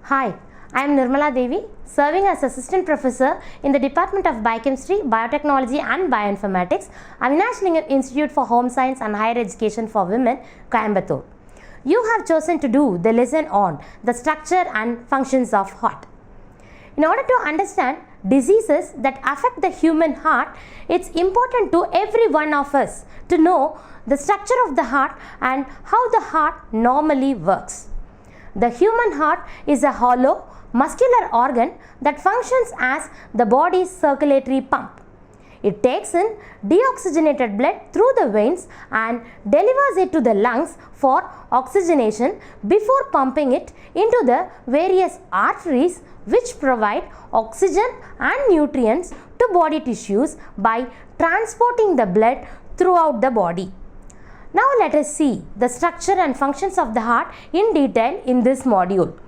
Hi, I am Nirmala Devi, serving as Assistant Professor in the Department of Biochemistry, Biotechnology and Bioinformatics, Avinash Lingam Institute for Home Science and Higher Education for Women, Coimbatore. You have chosen to do the lesson on the structure and functions of heart. In order to understand diseases that affect the human heart, it's important to every one of us to know the structure of the heart and how the heart normally works. The human heart is a hollow, muscular organ that functions as the body's circulatory pump. It takes in deoxygenated blood through the veins and delivers it to the lungs for oxygenation before pumping it into the various arteries which provide oxygen and nutrients to body tissues by transporting the blood throughout the body. Now let us see the structure and functions of the heart in detail in this module.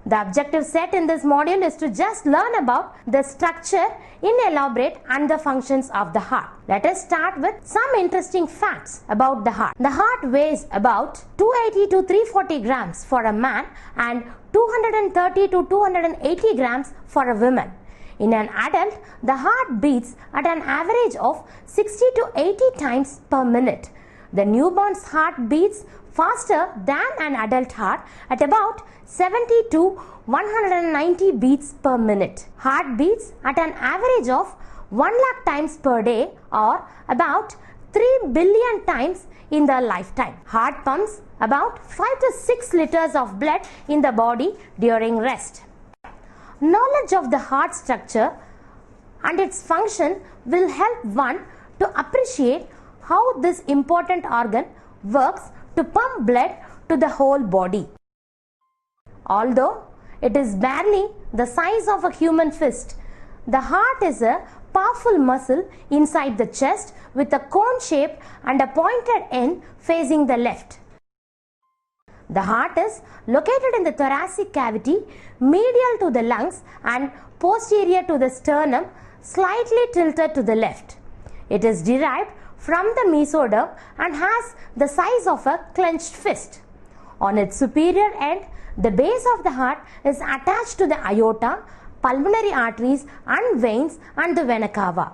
The objective set in this module is to just learn about the structure in elaborate and the functions of the heart. Let us start with some interesting facts about the heart. The heart weighs about 280 to 340 grams for a man and 230 to 280 grams for a woman. In an adult, the heart beats at an average of 60 to 80 times per minute. The newborn's heart beats faster than an adult heart at about 70 to 190 beats per minute. Heart beats at an average of 1 lakh times per day or about 3 billion times in their lifetime. Heart pumps about 5 to 6 liters of blood in the body during rest. Knowledge of the heart structure and its function will help one to appreciate how this important organ works to pump blood to the whole body. Although it is barely the size of a human fist, the heart is a powerful muscle inside the chest with a cone shape and a pointed end facing the left. The heart is located in the thoracic cavity, medial to the lungs and posterior to the sternum, slightly tilted to the left. It is derived from the mesoderm and has the size of a clenched fist. On its superior end, the base of the heart is attached to the aorta, pulmonary arteries and veins and the vena cava.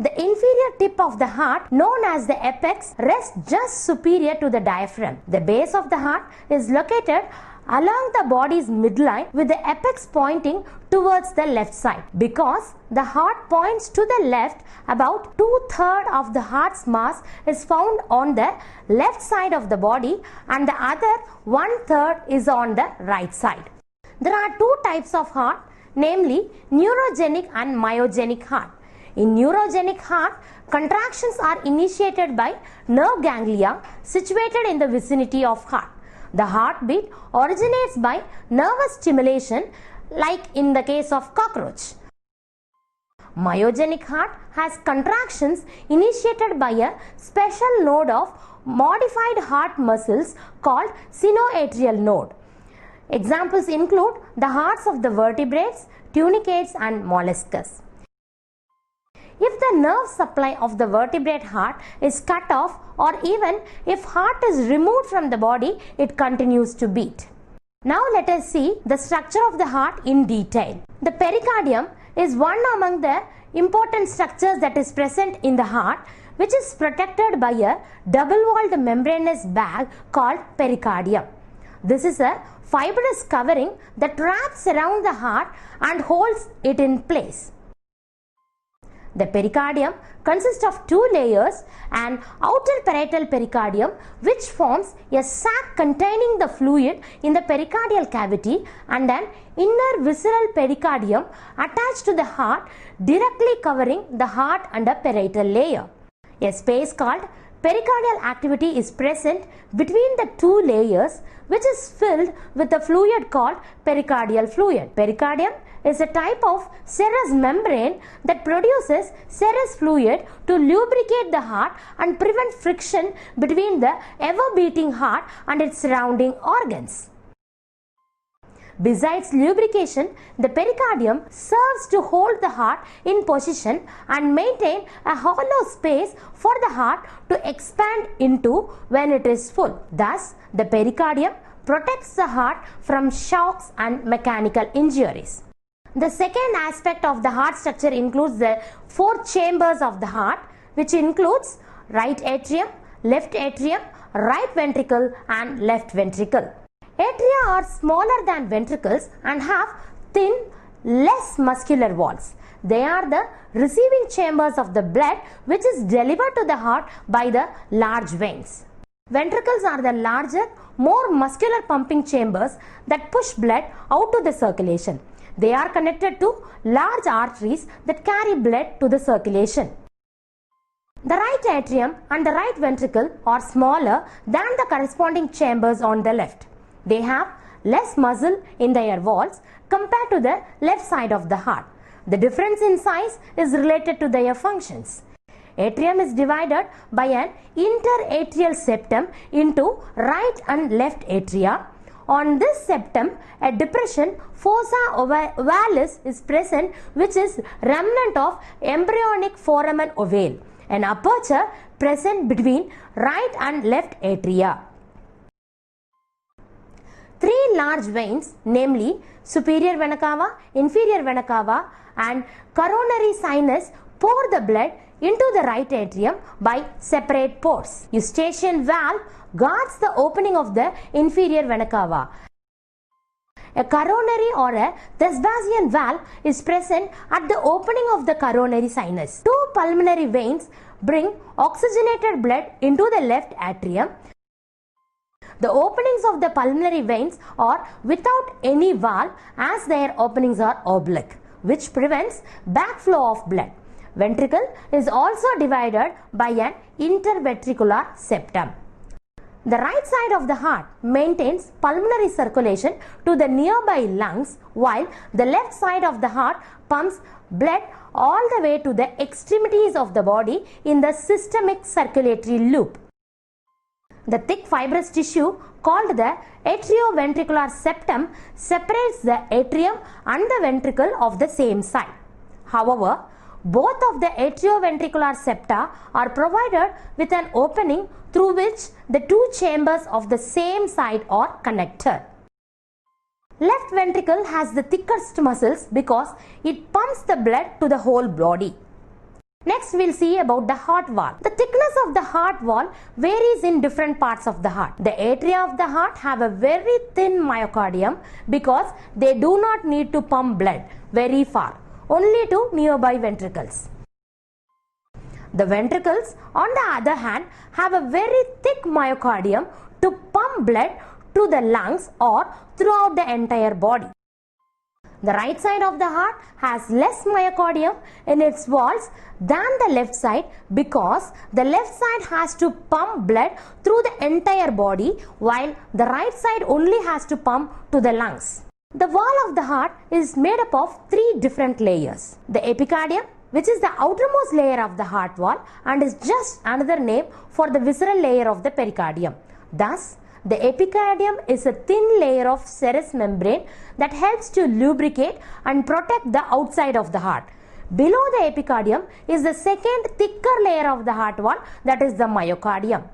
The inferior tip of the heart, known as the apex, rests just superior to the diaphragm. The base of the heart is located along the body's midline with the apex pointing towards the left side. Because the heart points to the left, about 2/3 of the heart's mass is found on the left side of the body and the other 1/3 is on the right side. There are two types of heart, namely neurogenic and myogenic heart. In neurogenic heart, contractions are initiated by nerve ganglia situated in the vicinity of heart. The heartbeat originates by nervous stimulation, like in the case of cockroach. Myogenic heart has contractions initiated by a special node of modified heart muscles called sinoatrial node. Examples include the hearts of the vertebrates, tunicates and molluscs. If the nerve supply of the vertebrate heart is cut off or even if heart is removed from the body, it continues to beat. Now let us see the structure of the heart in detail. The pericardium is one among the important structures that is present in the heart, which is protected by a double-walled membranous bag called pericardium. This is a fibrous covering that wraps around the heart and holds it in place. The pericardium consists of two layers, an outer parietal pericardium which forms a sac containing the fluid in the pericardial cavity and an inner visceral pericardium attached to the heart directly covering the heart under parietal layer. A space called pericardial activity is present between the two layers, which is filled with a fluid called pericardial fluid. Pericardium is a type of serous membrane that produces serous fluid to lubricate the heart and prevent friction between the ever-beating heart and its surrounding organs. Besides lubrication, the pericardium serves to hold the heart in position and maintain a hollow space for the heart to expand into when it is full. Thus, the pericardium protects the heart from shocks and mechanical injuries. The second aspect of the heart structure includes the four chambers of the heart, which includes right atrium, left atrium, right ventricle and left ventricle. Atria are smaller than ventricles and have thin, less muscular walls. They are the receiving chambers of the blood which is delivered to the heart by the large veins. Ventricles are the larger, more muscular pumping chambers that push blood out to the circulation. They are connected to large arteries that carry blood to the circulation. The right atrium and the right ventricle are smaller than the corresponding chambers on the left. They have less muscle in their walls compared to the left side of the heart. The difference in size is related to their functions. Atrium is divided by an interatrial septum into right and left atria. On this septum, a depression, fossa ovalis, is present, which is remnant of embryonic foramen ovale, an aperture present between right and left atria. Three large veins, namely superior vena cava, inferior vena cava and coronary sinus, pour the blood into the right atrium by separate pores. Eustachian valve guards the opening of the inferior vena cava. A coronary or a Thesbazian valve is present at the opening of the coronary sinus. Two pulmonary veins bring oxygenated blood into the left atrium. The openings of the pulmonary veins are without any valve as their openings are oblique, which prevents backflow of blood. Ventricle is also divided by an interventricular septum. The right side of the heart maintains pulmonary circulation to the nearby lungs, while the left side of the heart pumps blood all the way to the extremities of the body in the systemic circulatory loop. The thick fibrous tissue called the atrioventricular septum separates the atrium and the ventricle of the same side. However, both of the atrioventricular septa are provided with an opening through which the two chambers of the same side are connected. Left ventricle has the thickest muscles because it pumps the blood to the whole body. Next, we'll see about the heart wall. The thickness of the heart wall varies in different parts of the heart. The atria of the heart have a very thin myocardium because they do not need to pump blood very far, only to nearby ventricles. The ventricles, on the other hand, have a very thick myocardium to pump blood to the lungs or throughout the entire body. The right side of the heart has less myocardium in its walls than the left side because the left side has to pump blood through the entire body while the right side only has to pump to the lungs. The wall of the heart is made up of three different layers. The epicardium, which is the outermost layer of the heart wall and is just another name for the visceral layer of the pericardium. Thus, the epicardium is a thin layer of serous membrane that helps to lubricate and protect the outside of the heart. Below the epicardium is the second thicker layer of the heart wall, that is the myocardium.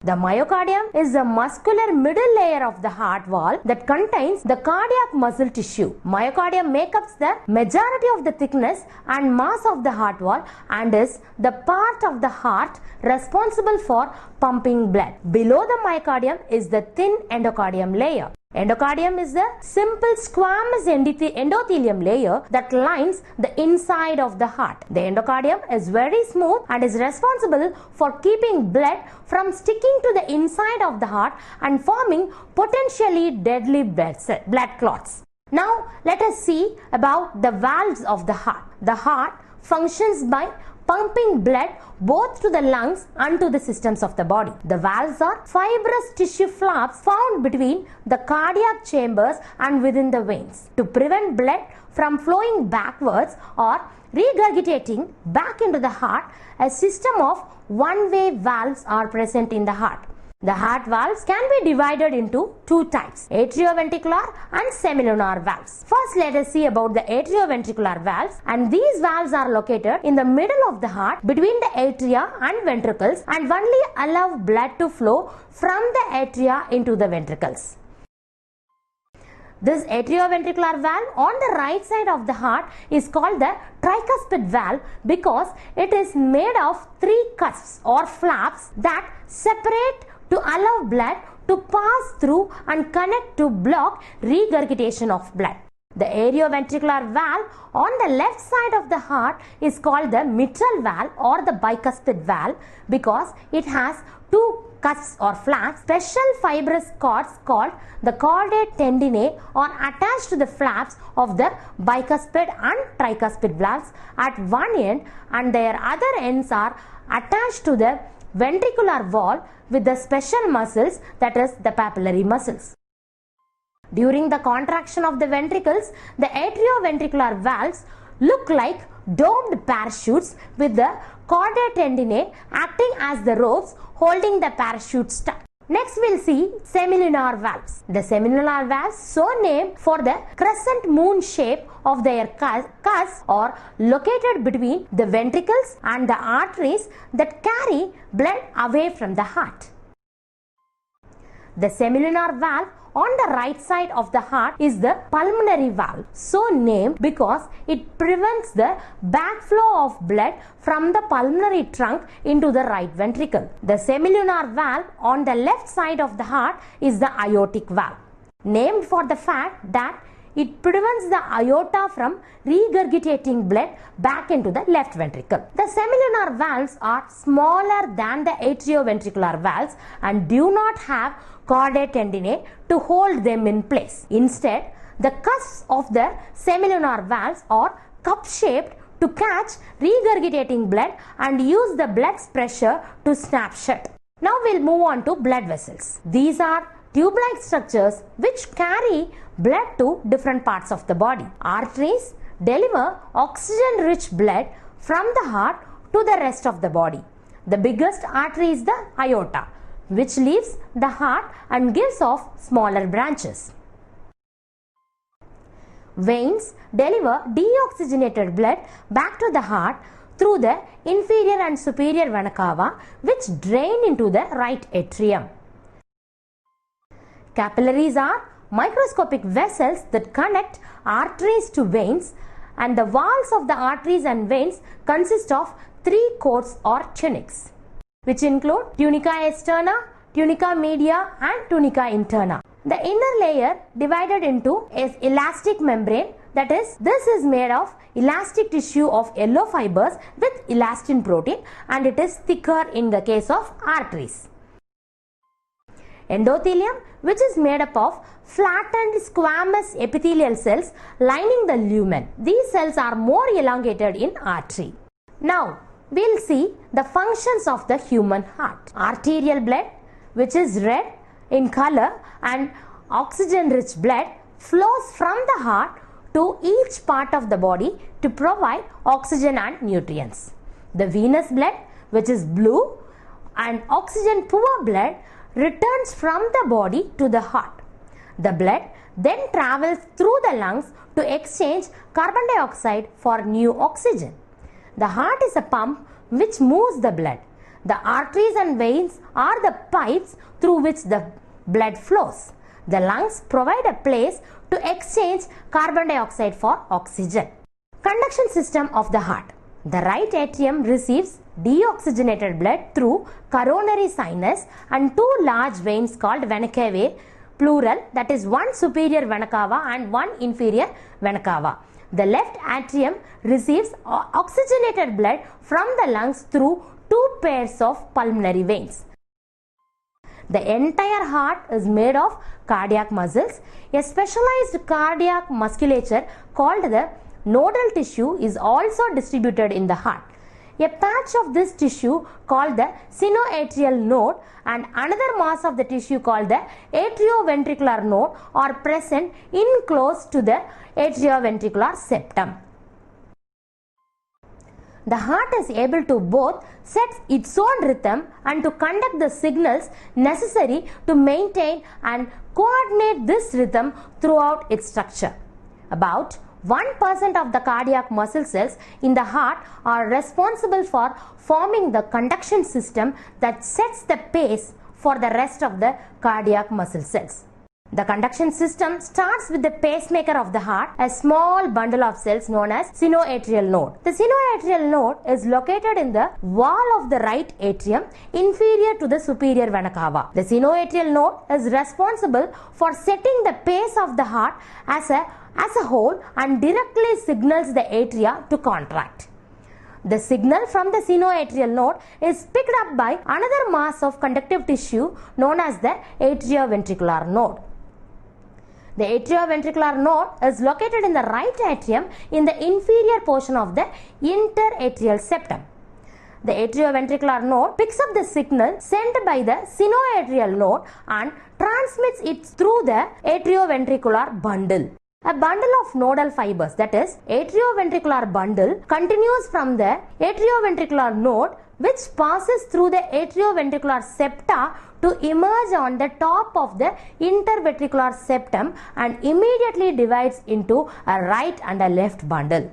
The myocardium is the muscular middle layer of the heart wall that contains the cardiac muscle tissue. Myocardium makes up the majority of the thickness and mass of the heart wall and is the part of the heart responsible for pumping blood. Below the myocardium is the thin endocardium layer. Endocardium is the simple squamous endothelium layer that lines the inside of the heart. The endocardium is very smooth and is responsible for keeping blood from sticking to the inside of the heart and forming potentially deadly blood clots. Now, let us see about the valves of the heart. The heart functions by pumping blood both to the lungs and to the systems of the body. The valves are fibrous tissue flaps found between the cardiac chambers and within the veins. To prevent blood from flowing backwards or regurgitating back into the heart, a system of one-way valves are present in the heart. The heart valves can be divided into two types, atrioventricular and semilunar valves. First, let us see about the atrioventricular valves, and these valves are located in the middle of the heart between the atria and ventricles and only allow blood to flow from the atria into the ventricles. This atrioventricular valve on the right side of the heart is called the tricuspid valve because it is made of three cusps or flaps that separate to allow blood to pass through and connect to block regurgitation of blood. The atrioventricular valve on the left side of the heart is called the mitral valve or the bicuspid valve because it has two cusps or flaps. Special fibrous cords called the chordate tendineae are attached to the flaps of the bicuspid and tricuspid valves at one end, and their other ends are attached to the ventricular wall with the special muscles, that is the papillary muscles. During the contraction of the ventricles, the atrioventricular valves look like domed parachutes with the chordate tendineae acting as the ropes holding the parachute stuck. Next we'll see semilunar valves. The semilunar valves, so named for the crescent moon shape of their cusps, are located between the ventricles and the arteries that carry blood away from the heart. The semilunar valve on the right side of the heart is the pulmonary valve, so named because it prevents the backflow of blood from the pulmonary trunk into the right ventricle. The semilunar valve on the left side of the heart is the aortic valve, named for the fact that it prevents the aorta from regurgitating blood back into the left ventricle. The semilunar valves are smaller than the atrioventricular valves and do not have chordate tendineae to hold them in place. Instead, the cusps of the semilunar valves are cup-shaped to catch regurgitating blood and use the blood's pressure to snap shut. Now we'll move on to blood vessels. These are tube-like structures which carry blood to different parts of the body. Arteries deliver oxygen-rich blood from the heart to the rest of the body. The biggest artery is the aorta, which leaves the heart and gives off smaller branches. Veins deliver deoxygenated blood back to the heart through the inferior and superior vena cava, which drain into the right atrium. Capillaries are microscopic vessels that connect arteries to veins, and the walls of the arteries and veins consist of three coats or tunics, which include tunica externa, tunica media and tunica interna. The inner layer divided into is elastic membrane, that is, this is made of elastic tissue of yellow fibers with elastin protein, and it is thicker in the case of arteries. Endothelium, which is made up of flattened squamous epithelial cells lining the lumen. These cells are more elongated in artery. Now, we'll see the functions of the human heart. Arterial blood, which is red in color, and oxygen-rich blood flows from the heart to each part of the body to provide oxygen and nutrients. The venous blood, which is blue, and oxygen-poor blood returns from the body to the heart. The blood then travels through the lungs to exchange carbon dioxide for new oxygen. The heart is a pump which moves the blood. The arteries and veins are the pipes through which the blood flows. The lungs provide a place to exchange carbon dioxide for oxygen. Conduction system of the heart. The right atrium receives deoxygenated blood through coronary sinus and two large veins called vena cavae, plural, that is one superior vena cava and one inferior vena cava. The left atrium receives oxygenated blood from the lungs through two pairs of pulmonary veins. The entire heart is made of cardiac muscles. A specialized cardiac musculature called the nodal tissue is also distributed in the heart. A patch of this tissue called the sinoatrial node and another mass of the tissue called the atrioventricular node are present in close to the atrioventricular septum. The heart is able to both set its own rhythm and to conduct the signals necessary to maintain and coordinate this rhythm throughout its structure. About 1% of the cardiac muscle cells in the heart are responsible for forming the conduction system that sets the pace for the rest of the cardiac muscle cells. The conduction system starts with the pacemaker of the heart, a small bundle of cells known as sinoatrial node. The sinoatrial node is located in the wall of the right atrium, inferior to the superior vena cava. The sinoatrial node is responsible for setting the pace of the heart as a whole and directly signals the atria to contract. The signal from the sinoatrial node is picked up by another mass of conductive tissue known as the atrioventricular node. The atrioventricular node is located in the right atrium in the inferior portion of the interatrial septum. The atrioventricular node picks up the signal sent by the sinoatrial node and transmits it through the atrioventricular bundle. A bundle of nodal fibers, that is, atrioventricular bundle, continues from the atrioventricular node, which passes through the atrioventricular septa to emerge on the top of the interventricular septum and immediately divides into a right and a left bundle.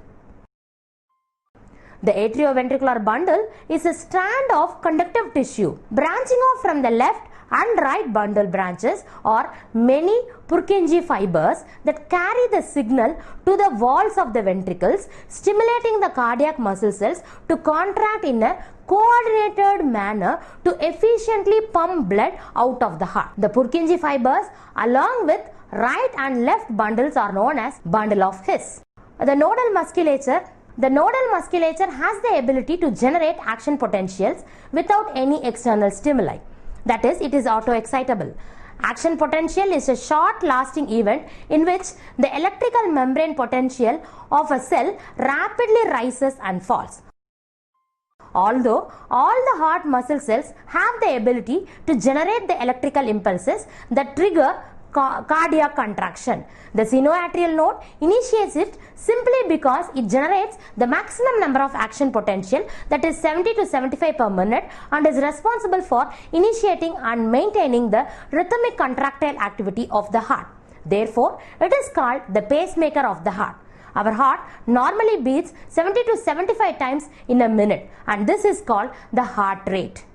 The atrioventricular bundle is a strand of conductive tissue branching off from the left and right bundle branches or many Purkinje fibers that carry the signal to the walls of the ventricles, stimulating the cardiac muscle cells to contract in a coordinated manner to efficiently pump blood out of the heart. The Purkinje fibers along with right and left bundles are known as bundle of His. The nodal musculature has the ability to generate action potentials without any external stimuli. That is, it is auto-excitable. Action potential is a short-lasting event in which the electrical membrane potential of a cell rapidly rises and falls. Although all the heart muscle cells have the ability to generate the electrical impulses that trigger cardiac contraction, the sinoatrial node initiates it simply because it generates the maximum number of action potential, that is 70 to 75 per minute, and is responsible for initiating and maintaining the rhythmic contractile activity of the heart. Therefore, it is called the pacemaker of the heart. Our heart normally beats 70 to 75 times in a minute, and this is called the heart rate.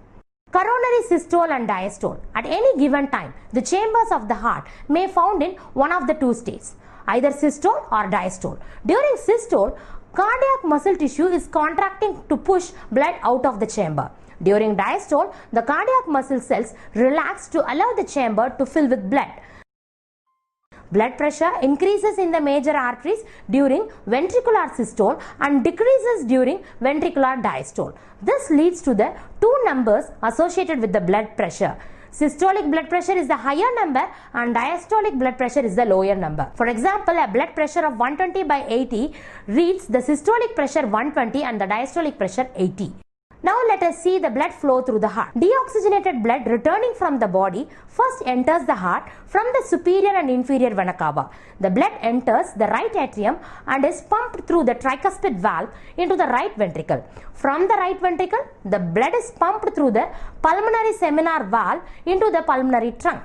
Coronary systole and diastole. At any given time, the chambers of the heart may be found in one of the two states, either systole or diastole. During systole, cardiac muscle tissue is contracting to push blood out of the chamber. During diastole, the cardiac muscle cells relax to allow the chamber to fill with blood. Blood pressure increases in the major arteries during ventricular systole and decreases during ventricular diastole. This leads to the two numbers associated with the blood pressure. Systolic blood pressure is the higher number and diastolic blood pressure is the lower number. For example, a blood pressure of 120/80 reads the systolic pressure 120 and the diastolic pressure 80. Now let us see the blood flow through the heart. Deoxygenated blood returning from the body first enters the heart from the superior and inferior vena cava. The blood enters the right atrium and is pumped through the tricuspid valve into the right ventricle. From the right ventricle, the blood is pumped through the pulmonary seminar valve into the pulmonary trunk.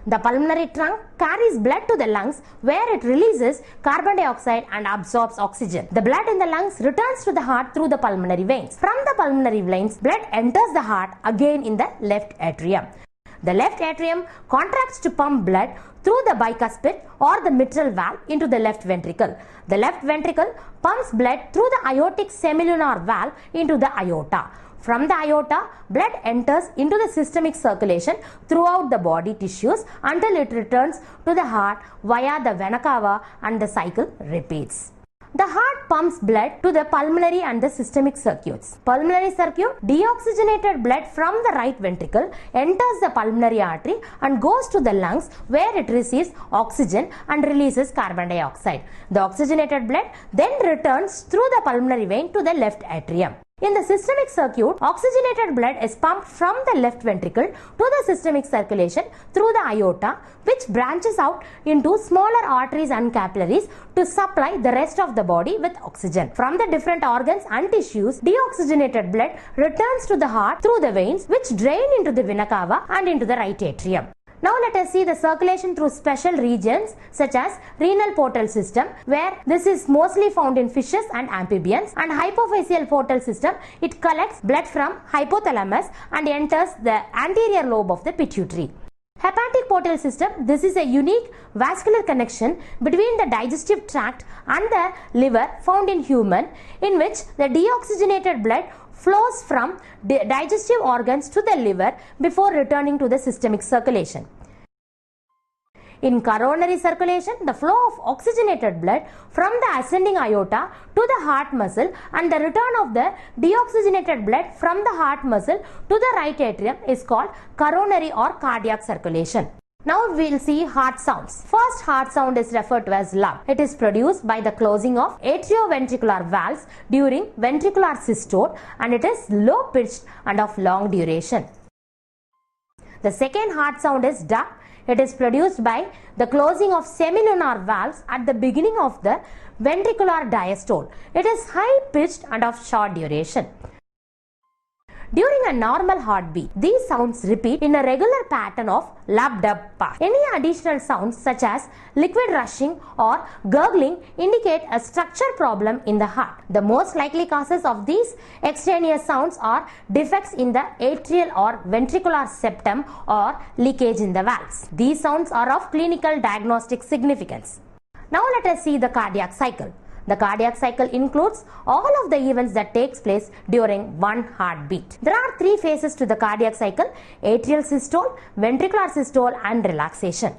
The pulmonary trunk carries blood to the lungs where it releases carbon dioxide and absorbs oxygen. The blood in the lungs returns to the heart through the pulmonary veins. From the pulmonary veins, blood enters the heart again in the left atrium. The left atrium contracts to pump blood through the bicuspid or the mitral valve into the left ventricle. The left ventricle pumps blood through the aortic semilunar valve into the aorta. From the aorta, blood enters into the systemic circulation throughout the body tissues until it returns to the heart via the vena cava and the cycle repeats. The heart pumps blood to the pulmonary and the systemic circuits. Pulmonary circuit, deoxygenated blood from the right ventricle enters the pulmonary artery and goes to the lungs where it receives oxygen and releases carbon dioxide. The oxygenated blood then returns through the pulmonary vein to the left atrium. In the systemic circuit, oxygenated blood is pumped from the left ventricle to the systemic circulation through the aorta, which branches out into smaller arteries and capillaries to supply the rest of the body with oxygen. From the different organs and tissues, deoxygenated blood returns to the heart through the veins, which drain into the vena cava and into the right atrium. Now let us see the circulation through special regions such as renal portal system, where this is mostly found in fishes and amphibians, and hypophyseal portal system. It collects blood from hypothalamus and enters the anterior lobe of the pituitary. Hepatic portal system, this is a unique vascular connection between the digestive tract and the liver found in human, in which the deoxygenated blood flows from digestive organs to the liver before returning to the systemic circulation. In coronary circulation, the flow of oxygenated blood from the ascending aorta to the heart muscle and the return of the deoxygenated blood from the heart muscle to the right atrium is called coronary or cardiac circulation. Now we will see heart sounds. First heart sound is referred to as lung. It is produced by the closing of atrioventricular valves during ventricular systole, and it is low pitched and of long duration. The second heart sound is duck. It is produced by the closing of semilunar valves at the beginning of the ventricular diastole. It is high pitched and of short duration. During a normal heartbeat, these sounds repeat in a regular pattern of lub-dub-pa. Any additional sounds such as liquid rushing or gurgling indicate a structure problem in the heart. The most likely causes of these extraneous sounds are defects in the atrial or ventricular septum or leakage in the valves. These sounds are of clinical diagnostic significance. Now let us see the cardiac cycle. The cardiac cycle includes all of the events that takes place during one heartbeat. There are three phases to the cardiac cycle: atrial systole, ventricular systole and relaxation.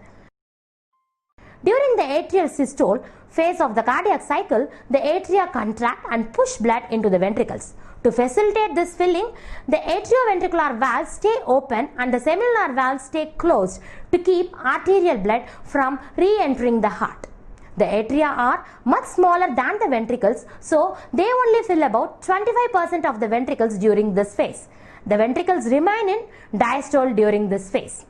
During the atrial systole phase of the cardiac cycle, the atria contract and push blood into the ventricles. To facilitate this filling, the atrioventricular valves stay open and the semilunar valves stay closed to keep arterial blood from re-entering the heart. The atria are much smaller than the ventricles, so they only fill about 25% of the ventricles during this phase. The ventricles remain in diastole during this phase.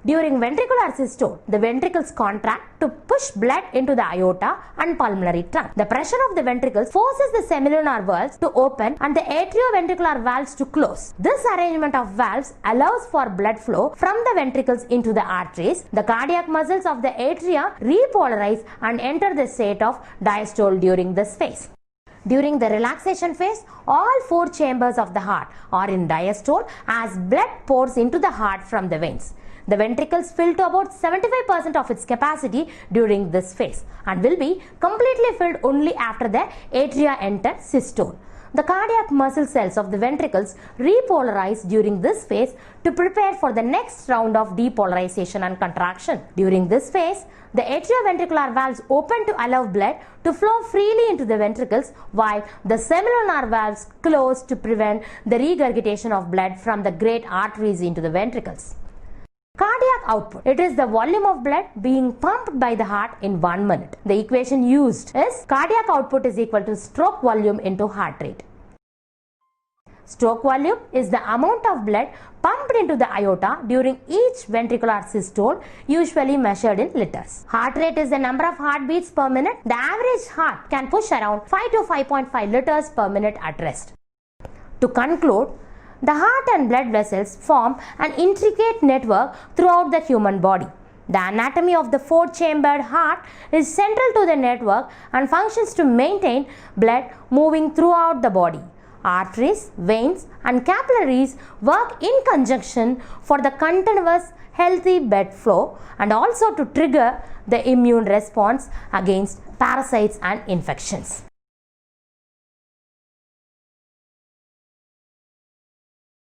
During ventricular systole, the ventricles contract to push blood into the aorta and pulmonary trunk. The pressure of the ventricles forces the semilunar valves to open and the atrioventricular valves to close. This arrangement of valves allows for blood flow from the ventricles into the arteries. The cardiac muscles of the atria repolarize and enter the state of diastole during this phase. During the relaxation phase, all four chambers of the heart are in diastole as blood pours into the heart from the veins. The ventricles fill to about 75% of its capacity during this phase and will be completely filled only after the atria enter systole. The cardiac muscle cells of the ventricles repolarize during this phase to prepare for the next round of depolarization and contraction. During this phase, the atrioventricular valves open to allow blood to flow freely into the ventricles, while the semilunar valves close to prevent the regurgitation of blood from the great arteries into the ventricles. Cardiac output. It is the volume of blood being pumped by the heart in 1 minute. The equation used is cardiac output is equal to stroke volume into heart rate. Stroke volume is the amount of blood pumped into the aorta during each ventricular systole, usually measured in liters. Heart rate is the number of heartbeats per minute. The average heart can push around 5 to 5.5 liters per minute at rest. To conclude, the heart and blood vessels form an intricate network throughout the human body. The anatomy of the four-chambered heart is central to the network and functions to maintain blood moving throughout the body. Arteries, veins and capillaries work in conjunction for the continuous healthy blood flow and also to trigger the immune response against parasites and infections.